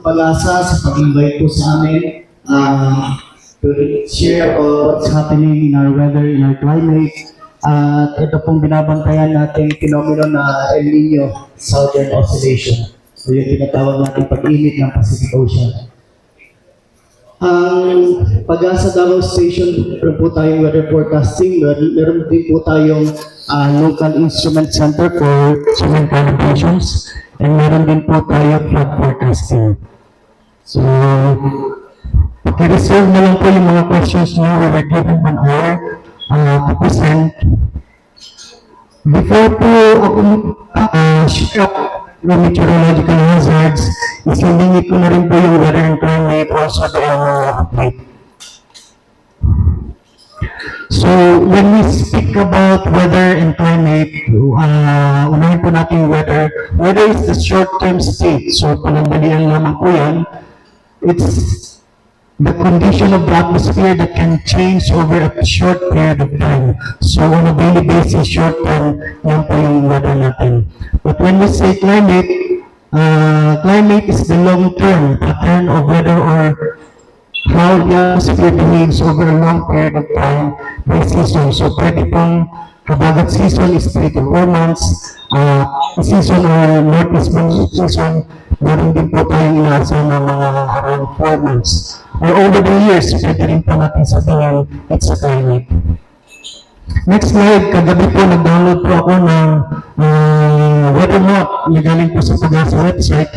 Pag-asa sa pag-invite po sa amin to share what's happening in our weather, in our climate. At ito pong binabantayan natin phenomenon na El Nino Southern Oscillation. So yung tinatawag natin pag-init ng Pacific Ocean. Ang Pag-asa Davao Station, meron po tayong weather forecasting, meron din po tayong local instrument center for cement calibrations, and meron din po tayo flood forecasting. So, i-reserve na lang po yung mga questions niyo. We were given 1 hour to present. Before po ako share yung meteorological hazards, isilingit ko na rin po yung weather and climate, also the update. So, when we speak about weather and climate, unahin po natin yung weather. Weather is the short-term state. So, panandalian lamang po yan. It's the condition of the atmosphere that can change over a short period of time. So, on a daily basis, short term, yan po yung weather natin. But when we say climate, climate is the long-term pattern of weather or how the atmosphere behaves over a long period of time by season. So, pwede pong kabagat season is 3 to 4 months, season or northeast season, meron din po tayong inaasahan ng mga around 4 months. Or over the years, pwede rin po natin sabihin, it's a climate. Next slide, kagabi po nag-download po ako ng weather map, galing po sa Pag-asa website.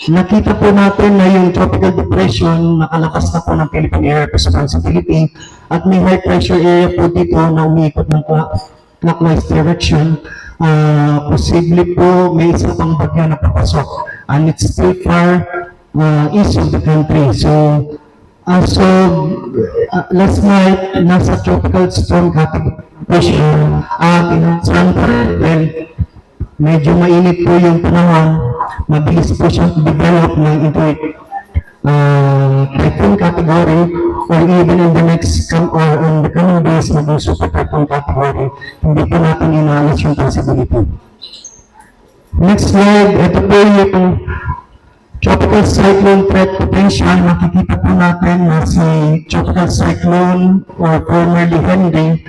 Nakita po natin na yung tropical depression nakalakas na po ng Philippine Area of Responsibility at may high pressure area po dito na umiikot ng clockwise direction. Posible po may isa pang bagyo na papasok and it's still far east of the country. So, last night, nasa tropical storm category inasahan pa rin. Medyo mainit po yung panahon, mabilis po siyang develop into typhoon category or even in the next or in the coming days maging super typhoon category. Hindi po natin inaalis yung possibility. Next slide, ito po yung tropical cyclone threat potential. Makikita po natin na si tropical cyclone or formerly Henry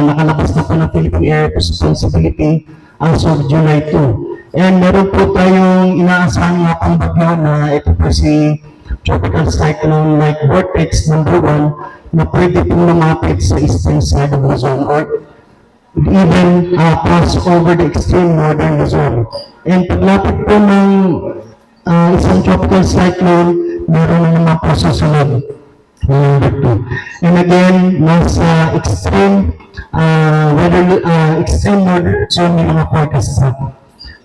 nakalabas na po ng Philippine Area of Responsibility as of July 2. And meron po tayong inaasahan nga pang bagyo na ito po si tropical cyclone like vortex number 1 na pwede pong lumapit sa eastern side of Luzon or even pass over the extreme northern Luzon. And paglapit po ng isang tropical cyclone, meron na naman po susunod. Number 2. And again, nasa extreme extreme northern zone yung mga forecast natin.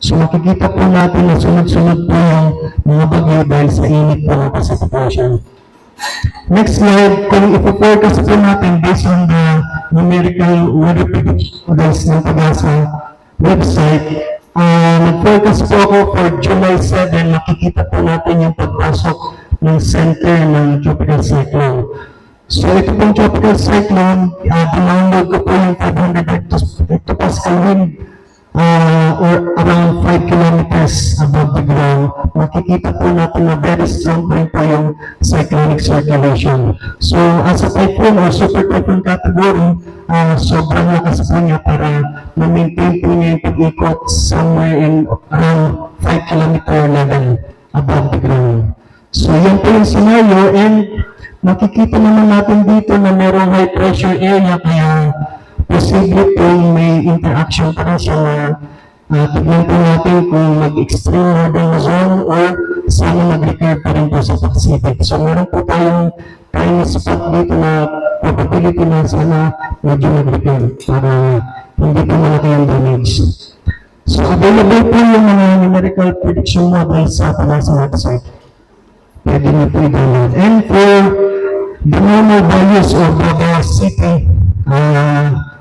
So makikita po natin na sunod-sunod po yung mga bagyo dahil sa init po ng Pacific Ocean. Next slide, kung ipo-forecast po natin based on the numerical weather predictions ng Pag-asa website, nag-forecast po ako for July 7, makikita po natin yung pagpasok ng center ng tropical cyclone. So ito pong tropical cyclone, download ko po yung 500 hectopascal wind or around 5 kilometers above the ground. Makikita po natin na very strong pa rin po yung cyclonic circulation. So as a typhoon or super typhoon category, sobrang lakas po niya para ma-maintain po niya yung pag-ikot somewhere in around 5 kilometer level above the ground. So yan po yung scenario, and makikita naman natin dito na merong high pressure area, kaya posible po may interaction pa rin siya na tignan po natin kung mag-extreme northern zone or sana mag-recur pa rin po sa Pacific. So meron po tayong tiny spot dito na probability na sana medyo mag-recur para hindi po malaki ang damage. So available po yung mga numerical prediction models sa Pag-asa website. Pwede nyo po i-download. And for the normal values of Davao City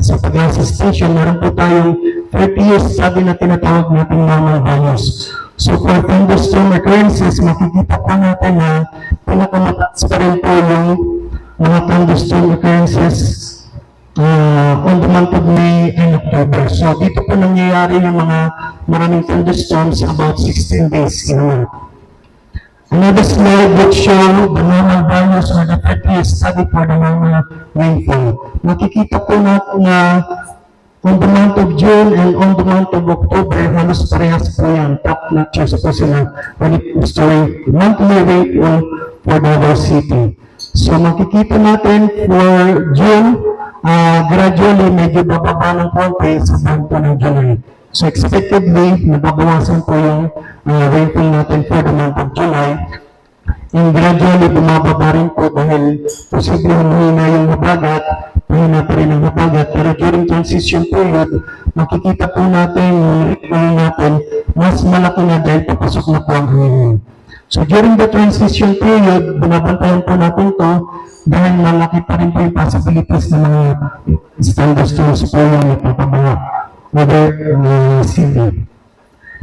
sa Pag-asa station, meron po tayong 30 years sabi na tinatawag natin normal values. So for thunderstorm occurrences, makikita po natin na pinakamataas pa rin po yung mga thunderstorm occurrences on the month of May and October. So dito po nangyayari yung mga maraming thunderstorms about 16 days in a month. Another slide would show the normal values or the 30-year study for the normal rainfall. Makikita po natin na on the month of June and on the month of October, halos parehas po yan. Top notches po sila when it comes to monthly rainfall for Davao City. So makikita natin for June, gradually medyo bababa ng konti sa buwan po ng July. So expectedly, nababawasan po yung rainfall natin for the month of July. And gradually, bumababa rin po dahil posibleng humina yung habagat, mahina pa rin ang habagat. Pero during transition period, makikita po natin yung rainfall natin mas malaki na dahil papasok na po ang hangin. So during the transition period, binabantayan po natin to dahil malaki pa rin po yung possibilities ng mga thunderstorms po yung ipapabala over city.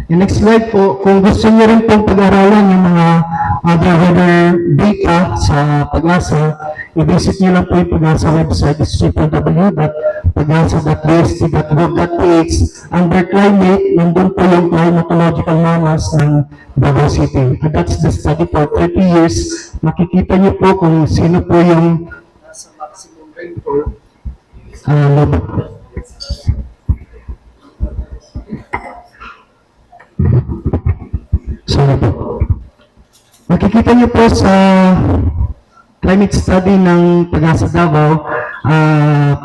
Yung next slide po, kung gusto niyo rin pong pag-aralan yung mga other weather data sa Pag-asa, i-visit niyo lang po yung Pag-asa website, is www.pagasa.bst.gov.ph. Under climate, nandun po yung climatological mamas ng Davao City. And that's the study for 30 years. Makikita niyo po kung sino po yung nasa maximum rainfall. Sorry po. Makikita niyo po sa climate study ng Pag-asa Davao,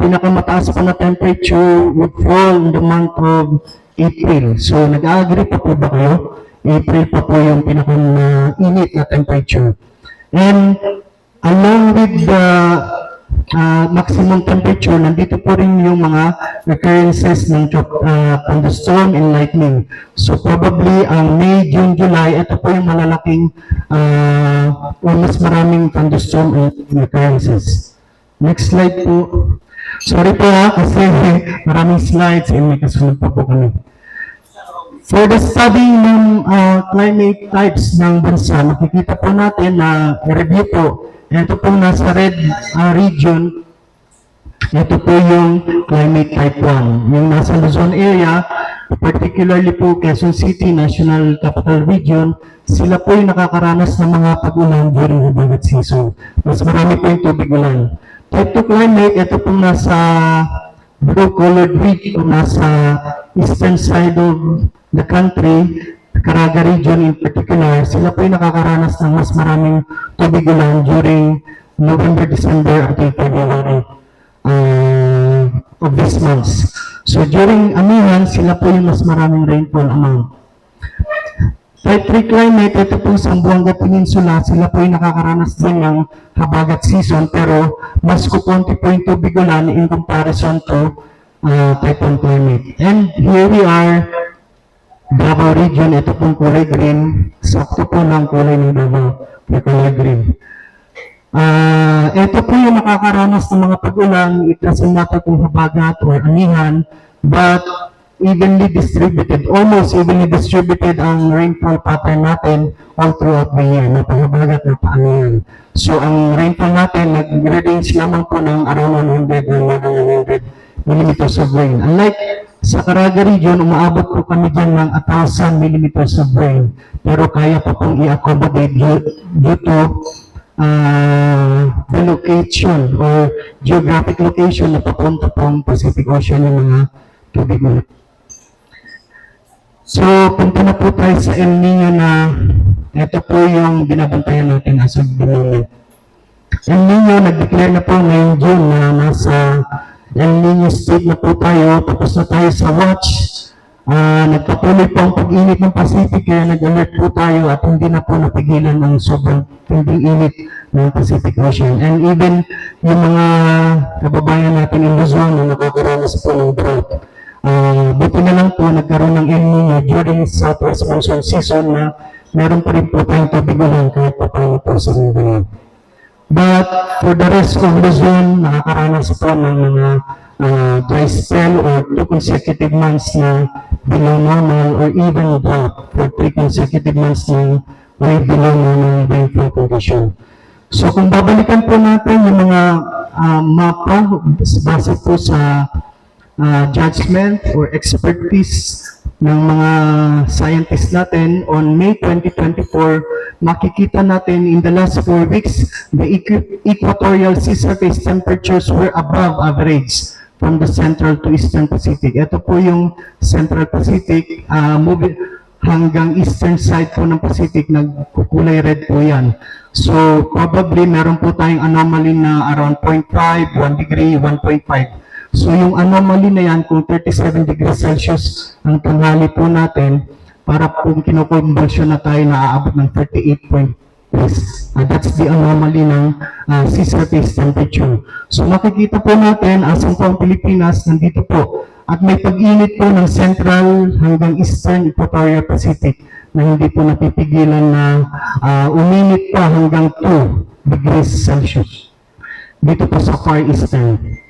pinakamataas pa na temperature would fall in the month of April. So, nag-agree pa po ba kayo? April pa po yung pinakainit na temperature. And along with the maximum temperature, nandito po rin yung mga recurrences ng thunderstorm and lightning. So probably ang May, June, July, ito po yung malalaking mas maraming thunderstorm and recurrences. Next slide po. Sorry po kasi maraming slides and may kasunod pa po kami. For the study ng climate types ng bansa, makikita po natin na review po. Ito po nasa red region, ito po yung climate type 1. Yung nasa Luzon area, particularly po Quezon City, National Capital Region, sila po yung nakakaranas ng mga pag-ulan during habagat season. Mas marami po yung tubig ulan. Type 2 climate, ito po nasa blue-colored region, nasa eastern side of the country, Caraga region in particular, sila po yung nakakaranas ng mas maraming tubig ulan during November, December until February of this month. So during amihan, sila po yung mas maraming rainfall amount. Type 3 climate, ito po sa Zamboanga Peninsula, sila po yung nakakaranas din ng habagat season pero mas kukunti po yung tubig ulan in comparison to type 1 climate. And here we are, Davao region, ito pong kulay green, sakto po ng kulay ng Davao, na kulay green. Ito po yung nakakaranas ng mga pag-ulan, it doesn't matter kung habagat or anihan, but evenly distributed, almost evenly distributed ang rainfall pattern natin all throughout the year, na paghabagat na paanihan. So ang rainfall natin, nag-range lamang po ng around 100 or 100 millimeters of rain. Unlike sa Caraga region, umaabot po kami dyan ng 1,000 millimeters of rain. Pero kaya pa pong i-accommodate due to the location or geographic location na papunta pong Pacific Ocean ng mga tubig ulit. So, punta na po tayo sa El Nino na ito po yung binabantayan natin as of the moment. El Nino, nag-declare na po ngayong June na nasa El Nino state na po tayo, tapos na tayo sa watch. Nagpatuloy po ang pag-init ng Pacific, kaya nag-alert po tayo at hindi na po napigilan ang sobrang tinding init ng Pacific Ocean. And even yung mga kababayan natin in Luzon na nakakaranas po ng drought. Buti na lang po nagkaroon ng El Nino during Southwest Monsoon season na meron pa rin po tayong tubig ulan kahit pa paano po sa Mindanao. But for the rest of Luzon, nakakaranas po ng mga dry spell or 2 consecutive months na below normal or even drought for 3 consecutive months na way below normal rainfall condition. So kung babalikan po natin yung mga mapa base po sa judgment or expertise ng mga scientists natin on May 2024, makikita natin in the last 4 weeks, the equatorial sea surface temperatures were above average from the central to eastern Pacific. Ito po yung central Pacific, moving hanggang eastern side po ng Pacific, nagkukulay red po yan. So probably meron po tayong anomaly na around 0.5, 1 degree, 1.5. So yung anomaly na yan, kung 37 degrees Celsius ang tanghali po natin, para kung kinoconversion na tayo, naaabot ng 38.3. That's the anomaly ng sea surface temperature. So makikita po natin, asan po ang Pilipinas, nandito po. At may pag-init po ng central hanggang eastern equatorial Pacific na hindi po napipigilan na uminit pa hanggang 2 degrees Celsius. Dito po sa far eastern.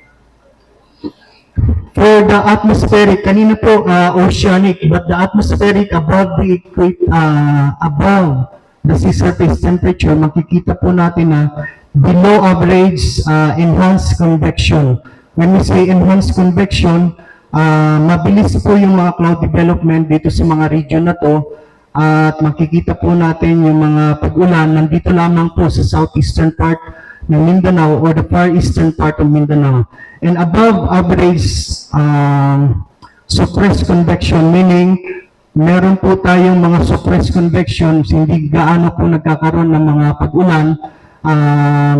For the atmospheric, kanina po oceanic, but the atmospheric above the sea surface temperature, makikita po natin na below average enhanced convection. When we say enhanced convection, mabilis po yung mga cloud development dito sa mga region na to, at makikita po natin yung mga pag-ulan nandito lamang po sa southeastern part ng Mindanao or the far eastern part of Mindanao. And above average suppressed convection, meaning meron po tayong mga suppressed convections, hindi gaano po nagkakaroon ng mga pag-ulan,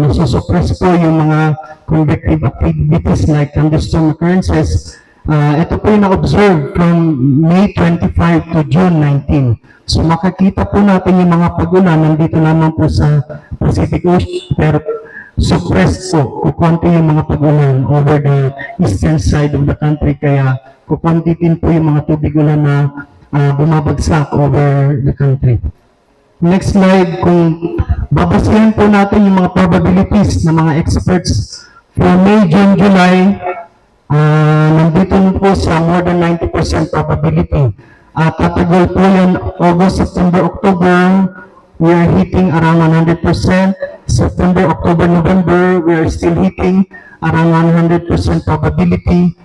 nasusupress po yung mga convective activities like thunderstorm occurrences. Ito po yung na-observe from May 25 to June 19. So makikita po natin yung mga pag-ulan nandito lamang po sa Pacific Ocean, pero suppressed po, kukunti yung mga pag-ulan over the eastern side of the country, kaya kukunti din po yung mga tubig ulan na bumabagsak over the country. Next slide, kung babasihan po natin yung mga probabilities ng mga experts for May, June, July, nandito po sa more than 90% probability. Tatagal po yan August, September, October, we are hitting around 100%. September, October, November, we are still hitting around 100% probability.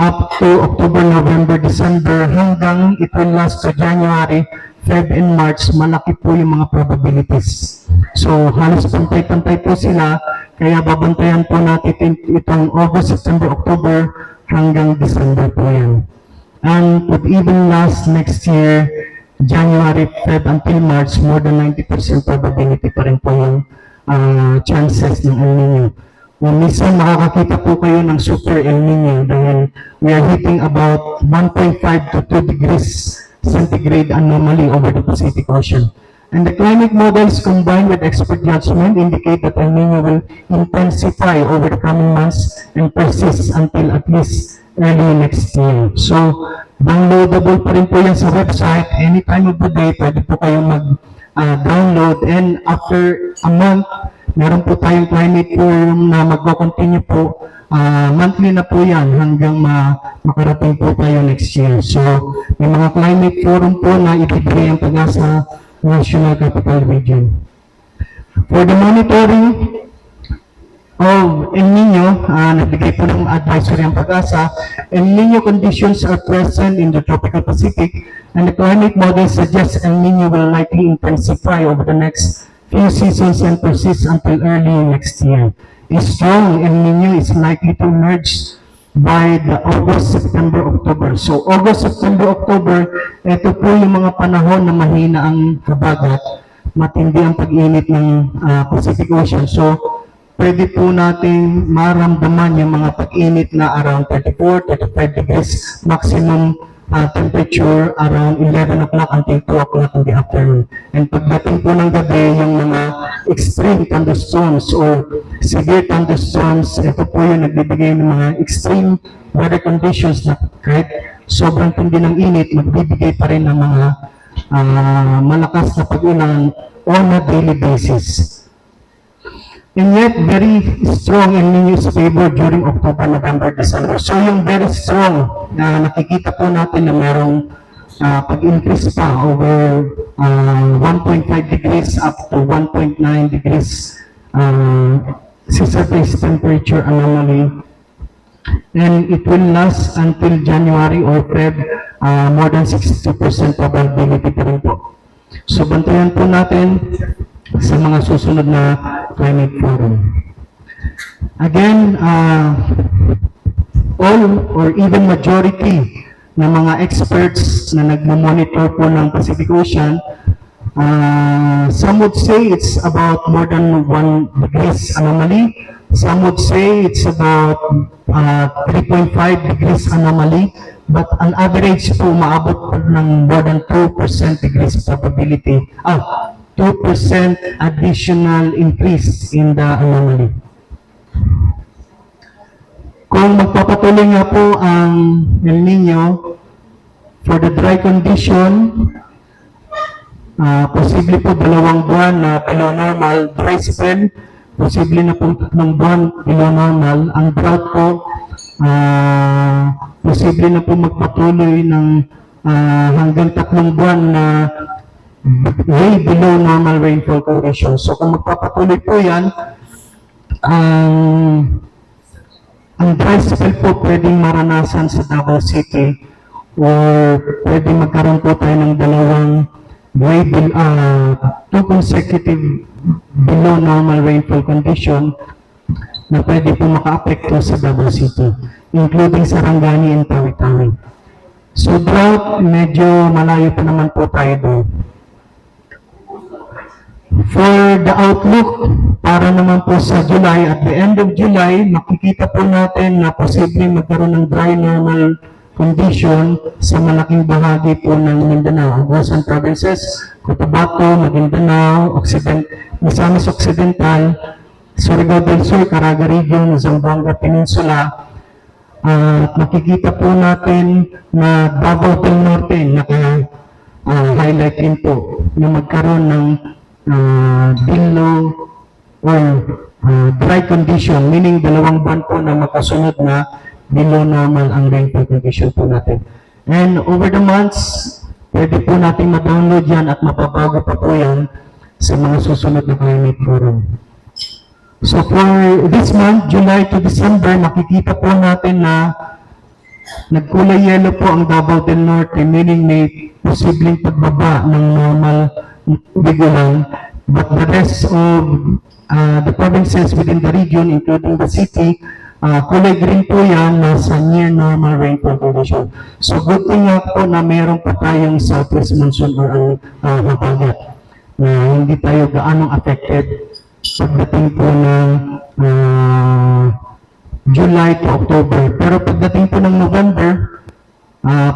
Up to October, November, December, hanggang it will last to January, Feb, and March, malaki po yung mga probabilities. So halos pantay-pantay po sila, kaya babantayan po natin itong August, September, October, hanggang December po yan. And would even last next year, January, Feb, until March, more than 90% probability pa rin po yung chances ng El Nino. Minsan makakakita po kayo ng super El Nino dahil we are hitting about 1.5 to 2 degrees centigrade anomaly over the Pacific Ocean. And the climate models combined with expert judgment indicate that El Nino will intensify over the coming months and persist until at least early next year. So, downloadable pa rin po yan sa website. Any time of the day, pwede po kayong mag-download. And after a month, meron po tayong climate forum na magko-continue po. Monthly na po yan hanggang makarating po tayo next year. So, may mga climate forum po na ibibigay ang Pag-asa National Capital Region. For the monitoring of El Nino, nagbigay po ng advisory ang Pag-asa. El Nino conditions are present in the tropical Pacific, and the climate model suggests El Nino will likely intensify over the next few seasons and persist until early next year. A strong El Nino is likely to emerge by the August, September, October. So August, September, October, ito po yung mga panahon na mahina ang habagat, matindi ang pag-init ng Pacific Ocean. So pwede po nating maramdaman yung mga pag-init na around 34, 35 degrees maximum temperature around 11 o'clock until 2 o'clock in the afternoon. And pagdating po ng gabi, yung mga extreme thunderstorms or severe thunderstorms, ito po yung nagbibigay ng mga extreme weather conditions na kahit sobrang tindi ng init, magbibigay pa rin ng mga malakas na pag-ulan on a daily basis. And yet, very strong El Nino is favored during October, November, December. So yung very strong na nakikita po natin na merong pag-increase pa over 1.5 degrees up to 1.9 degrees sea surface temperature anomaly. And it will last until January or Feb more than 60% probability pa rin po. So, bantayan po natin sa mga susunod na climate forum. Again, all or even majority ng mga experts na nagmamonitor po ng Pacific Ocean, some would say it's about more than 1 degrees anomaly. Some would say it's about 3.5 degrees anomaly. But on average po, maabot po ng more than 2% degrees probability. 2% additional increase in the anomaly. Kung magpapatuloy nga po ang El Nino for the dry condition, posible po 2 buwan na below normal dry spell, posible na po 3 buwan below normal. Ang drought po, posible na po magpatuloy ng hanggang 3 buwan na way below normal rainfall conditions. So kung magpapatuloy po yan, ang dry spell po pwedeng maranasan sa Davao City or pwedeng magkaroon po tayo ng 2 consecutive below normal rainfall condition na pwede po maka-apekto sa Davao City, including Sarangani and Tawi-Tawi. So drought, medyo malayo pa naman po tayo doon. For the outlook, para naman po sa July, at the end of July, makikita po natin na posibleng magkaroon ng dry normal condition sa malaking bahagi po ng Mindanao, Western provinces, Cotabato, Maguindanao, Misamis Occidental, Surigao del Sur, Caraga Region, Zamboanga Peninsula. At makikita po natin na Davao del Norte, naka-highlight din po na magkaroon ng below or dry condition, meaning 2 buwan po na makasunod na below normal ang rainfall condition po natin. And over the months, pwede po natin ma-download yan at mapabago pa po yan sa mga susunod na climate forum. So for this month, July to December, makikita po natin na nagkulay yellow po ang Davao del Norte, meaning may posibleng pagbaba ng normal bigulan, but the rest of the provinces within the region, including the city, kulay green po yan, nasa near normal rainfall condition. So good thing nga po na meron pa tayong southwest monsoon or ang habagat na hindi tayo gaanong affected pagdating po ng July to October. Pero pagdating po ng November,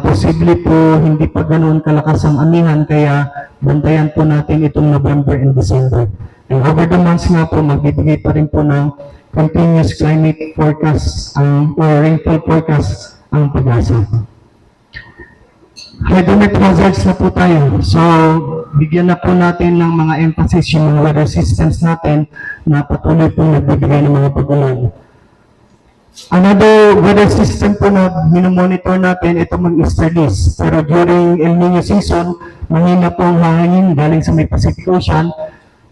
posible po hindi pa ganoon kalakas ang amihan, kaya bantayan po natin itong November and December. And over the months nga po, magbibigay pa rin po ng continuous climate forecast or rainfall forecast ang Pag-asa. Hydromet hazards na po tayo. So, bigyan na po natin ng mga emphasis yung mga weather systems natin na patuloy po nagbibigay ng mga pag-ulan. Another weather system po na minomonitor natin, ito mag-easterlies. Pero during El Nino season, mahina po ang hangin galing sa may Pacific Ocean.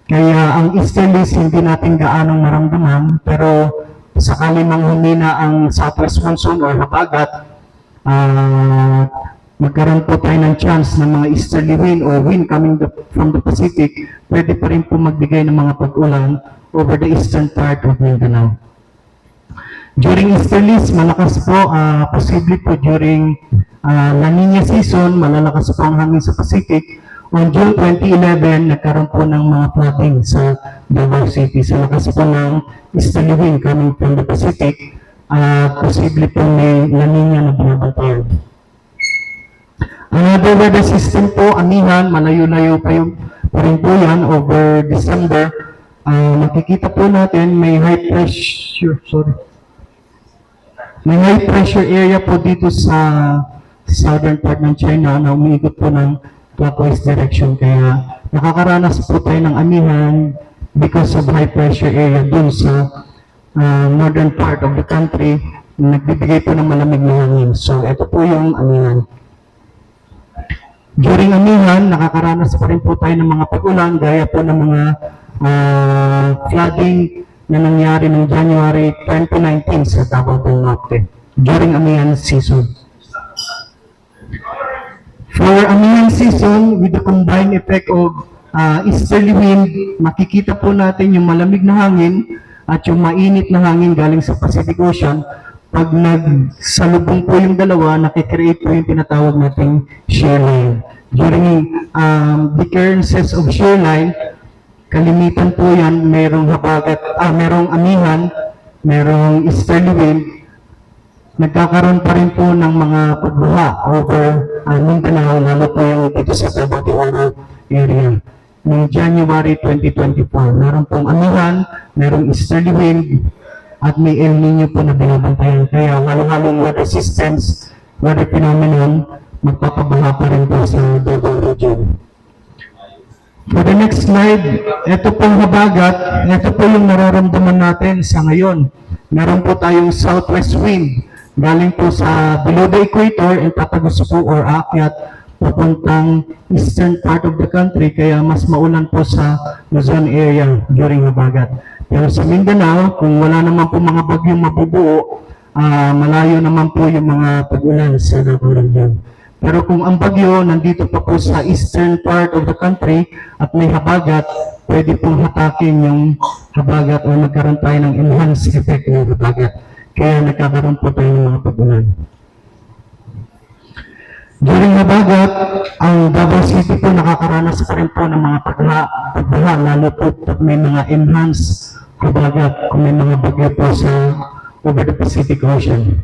Kaya ang easterlies hindi natin gaanong maramdaman. Pero sakali mang humina ang southwest monsoon or habagat, magkaroon po tayo ng chance ng mga easterly wind or wind coming from the Pacific, pwede pa rin po magbigay ng mga pag-ulan over the eastern part of Mindanao. During easterlies, malakas po, posible po during La Nina season, malalakas po ang hangin sa Pacific. On June 2011, nagkaroon po ng mga flooding sa Davao City. Sa lakas po ng easterly wind coming from the Pacific, posible po may La Nina na binabantayan. Another weather system po, amihan, malayo-layo pa rin po yan over December. Makikita po natin may high pressure area po dito sa southern part ng China na umiikot po ng clockwise direction. Kaya nakakaranas po tayo ng amihan because of high pressure area dun sa northern part of the country, nagbibigay po ng malamig na hangin. So ito po yung amihan. During amihan, nakakaranas pa rin po tayo ng mga pag-ulan, gaya po ng mga flooding na nangyari noong January 2019 sa Davao del Norte during amihan season. For amihan season, with the combined effect of easterly wind, makikita po natin yung malamig na hangin at yung mainit na hangin galing sa Pacific Ocean. Pag nagsalubong po yung dalawa, nakikreate po yung tinatawag nating shear line. During the occurrences of shear line, kalimitan po yan, merong amihan, merong easterly wind, nagkakaroon pa rin po ng mga pagbaha over Mindanao, lalo po yung dito sa Davao de Oro area. Noong January 2024, meron pong amihan, merong easterly wind, at may El Nino po na binabantayan. Kaya halo-halong weather systems, weather phenomenon, magpapabaha pa rin po sa Davao region. For the next slide, ito pong habagat, ito po yung nararamdaman natin sa ngayon. Meron po tayong southwest wind, galing po sa below the equator, tatagos po or aakyat papuntang eastern part of the country, kaya mas maulan po sa Luzon area during habagat. Pero sa Mindanao, kung wala naman po mga bagyong mabubuo, malayo naman po yung mga pag-ulan sa Davao region. Pero kung ang bagyo nandito pa po sa eastern part of the country at may habagat, pwede pong hatakin yung habagat o magkaroon tayo ng enhanced effect ng habagat. Kaya nagkakaroon po tayo ng mga pag-ulan. During habagat, ang Davao City po nakakaranas pa rin po ng mga pagbaha, lalo po pag may mga enhanced habagat kung may mga bagyo po sa over the Pacific Ocean.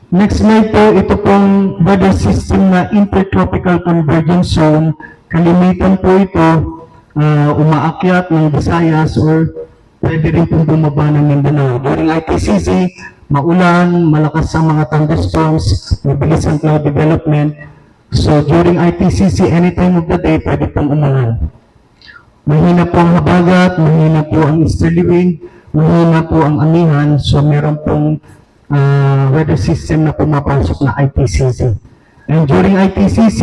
Next slide po, ito pong weather system na intertropical convergence zone. Kalimitan po ito, umaakyat ng Visayas or pwede rin pong bumaba ng Mindanao. During IPCC, maulan, malakas ang mga thunderstorms, mabilis ang cloud development. So during IPCC, any time of the day, pwede pong umulan. Mahina po ang habagat, mahina po ang easterly wind, mahina po ang amihan, so meron pong weather system na pumapasok na IPCC. And during IPCC,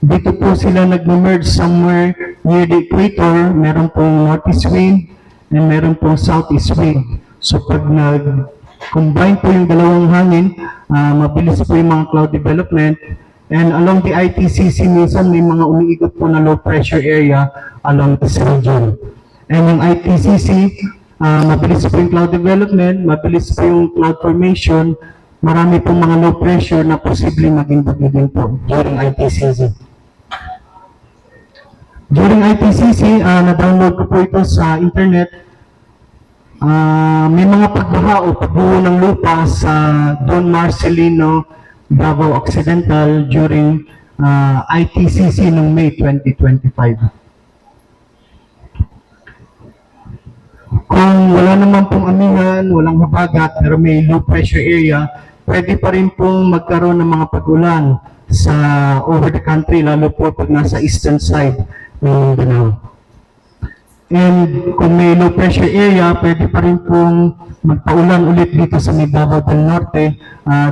dito po sila nag-merge somewhere near the equator, meron pong northeast wind, and meron pong southeast wind. So pag nag-combine po yung dalawang hangin, mabilis po yung mga cloud development. And along the IPCC, minsan may mga umiikot po na low pressure area along this region. And yung IPCC, mabilis po yung cloud development, mabilis po yung cloud formation, marami pong mga low pressure na posibleng maging bagyo din po during IPCC. During IPCC, na-download ko po ito sa internet. May mga pagbaha o pagbuo ng lupa sa Don Marcelino, Davao Occidental during IPCC noong May 2025. Kung wala naman pong amihan, walang habagat, pero may low pressure area, pwede pa rin pong magkaroon ng mga pag-ulan sa over the country, lalo po pag nasa eastern side ng Mindanao. And kung may low pressure area, pwede pa rin pong magpaulan ulit dito sa Davao del Norte.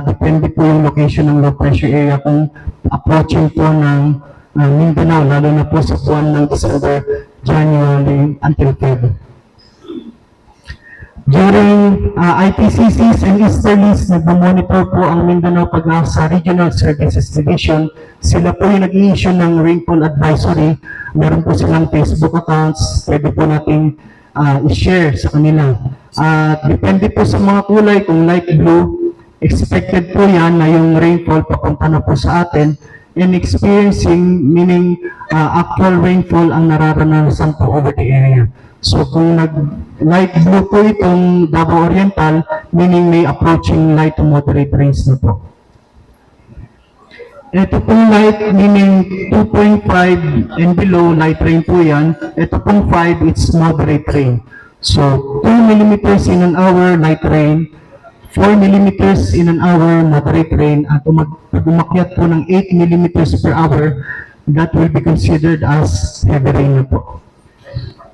Depende po yung location ng low pressure area kung approaching po ng Mindanao, lalo na po sa buwan ng December, January until February. During IPCCs and Easterlies, nag-monitor po ang Mindanao Pag-asa Regional Services Division. Sila po yung nag-i-issue ng rainfall advisory. Meron po silang Facebook accounts. Pwede po natin i-share sa kanila. Depende po sa mga kulay. Kung light blue, expected po yan na yung rainfall papunta na po sa atin. And experiencing, meaning actual rainfall ang nararanasan po over the area. So kung light blue po itong Davao Oriental, meaning may approaching light to moderate rains na po. Ito pong light, meaning 2.5 and below, light rain po yan. Ito pong 5, it's moderate rain. So 2 millimeters in an hour, light rain. 4 millimeters in an hour, moderate rain. At pag umakyat po ng 8 millimeters per hour, that will be considered as heavy rain na po.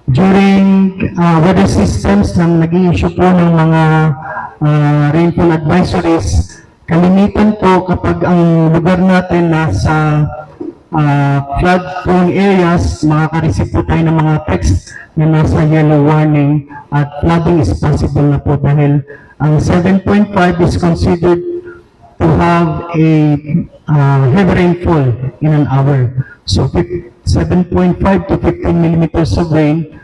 During weather systems na nag-i-issue po ng mga rainfall advisories, kalimitan po kapag ang lugar natin nasa flood-prone areas, makaka-receive po tayo ng mga text na nasa yellow warning at flooding is possible na po dahil ang 7.5 is considered to have a heavy rainfall in an hour. So 7.5 to 15 millimeters of rain,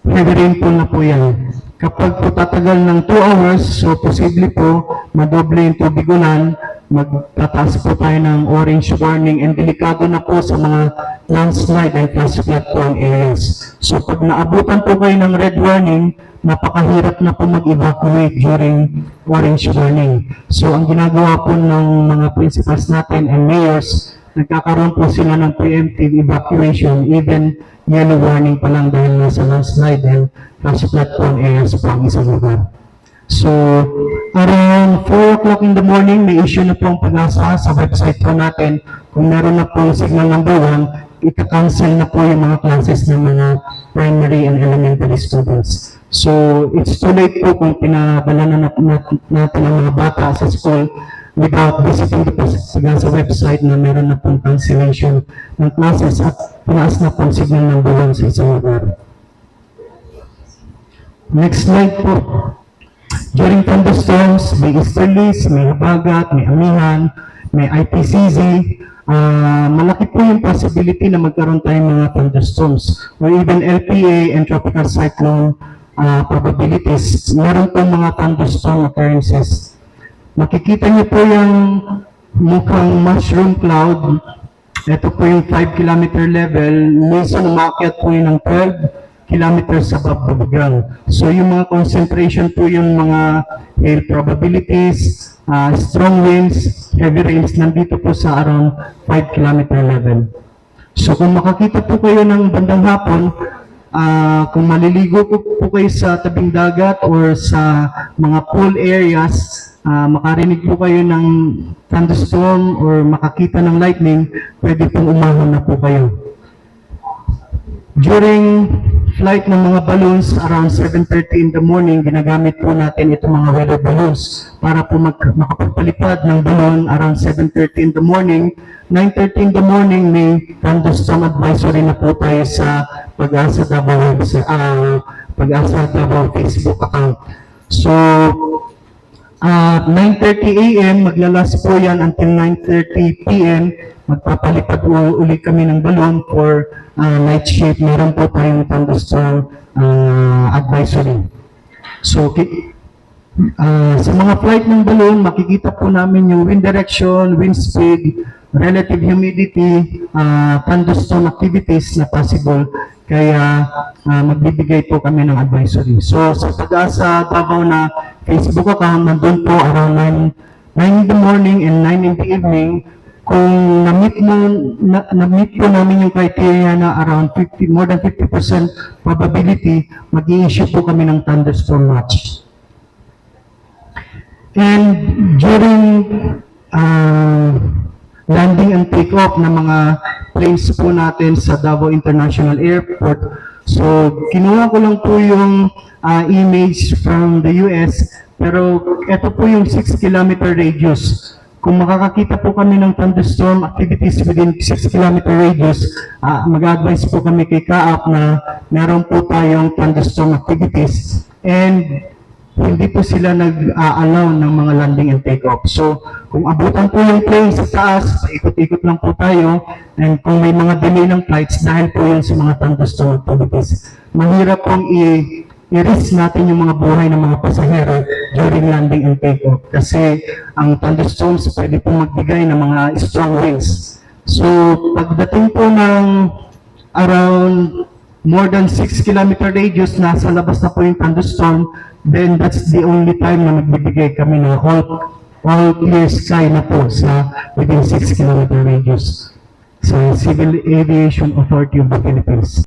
heavy rainfall na po yan. Kapag po tatagal ng 2 hours, so posible po madoble yung tubig ulan, magtataas po tayo ng orange warning, and delikado na po sa mga landslide and flash flood prone areas. So pag naabutan po kayo ng red warning, napakahirap na po mag-evacuate during orange warning. So ang ginagawa po ng mga principals natin and mayors, nagkakaroon po sila ng preemptive evacuation, even yellow warning pa lang dahil nasa landslide and flash flood prone areas po ang isang lugar. So, around 4 o'clock in the morning, may issue na po ang Pag-asa sa website po natin. Kung meron na po signal number 1, ika-cancel na po yung mga classes ng mga primary and elementary students. So, it's too late po kung pinadala na natin ang mga bata sa school without visiting the Pag-asa website na meron na pong cancellation ng classes at pinaas na po signal number 1 sa isang lugar. Next slide po. During thunderstorms, may easterlies, may habagat, may amihan, may IPCZ. Malaki po yung possibility na magkaroon tayong mga thunderstorms or even LPA and tropical cyclone probabilities. Meron po mga thunderstorm occurrences. Makikita niyo po yung mukhang mushroom cloud. Ito po yung 5 kilometer level. Minsan umakyat po yun ng 12 kilometers above the ground. So yung mga concentration po yung mga hail probabilities, strong winds, heavy rains, nandito po sa around 5 kilometer level. So kung makakita po kayo ng bandang hapon, kung maliligo po kayo sa tabing dagat or sa mga pool areas, makarinig po kayo ng thunderstorm or makakita ng lightning, pwede pong umahon na po kayo. During flight ng mga balloons around 7:30 in the morning, ginagamit po natin itong mga weather balloons para po makapagpalipad ng balloon around 7:30 in the morning. 9:30 in the morning, may thunderstorm advisory na po tayo sa Pag-asa Davao Pag-asa Davao Facebook account. So, 9:30 a.m. maglalas po yan until 9:30 p.m. Magpapalipad uli kami ng balloon for night shift. Meron po tayong thunderstorm advisory. So, sa mga flight ng balloon, makikita po namin yung wind direction, wind speed, relative humidity, thunderstorm activities na possible. Kaya magbibigay po kami ng advisory. So, sa Pag-asa Davao na Facebook account, nandun po around 9 in the morning and 9 in the evening. Kung na-meet po namin yung criteria na around more than 50% probability, mag-i-issue po kami ng thunderstorm watch. And during landing and take-off ng mga planes po natin sa Davao International Airport, so kinuha ko lang po yung image from the US, pero ito po yung 6 kilometer radius. Kung makakakita po kami ng thunderstorm activities within 6 kilometer radius, mag-advise po kami kay CAAP na meron po tayong thunderstorm activities and hindi po sila nag-allow ng mga landing and take-off. So, kung abutan po yung plane sa taas, paikot-ikot lang po tayo, and kung may mga delay ng flights, dahil po yun sa mga thunderstorm activities, mahirap pong i-risk natin yung mga buhay ng mga pasahero during landing and take-off. Kasi ang thunderstorms pwede pong magbigay ng mga strong winds. So, pagdating po ng around more than 6 kilometer radius, nasa labas na po yung thunderstorm, then that's the only time na magbibigay kami ng all clear sky na po sa within 6 kilometer radius sa Civil Aviation Authority of the Philippines.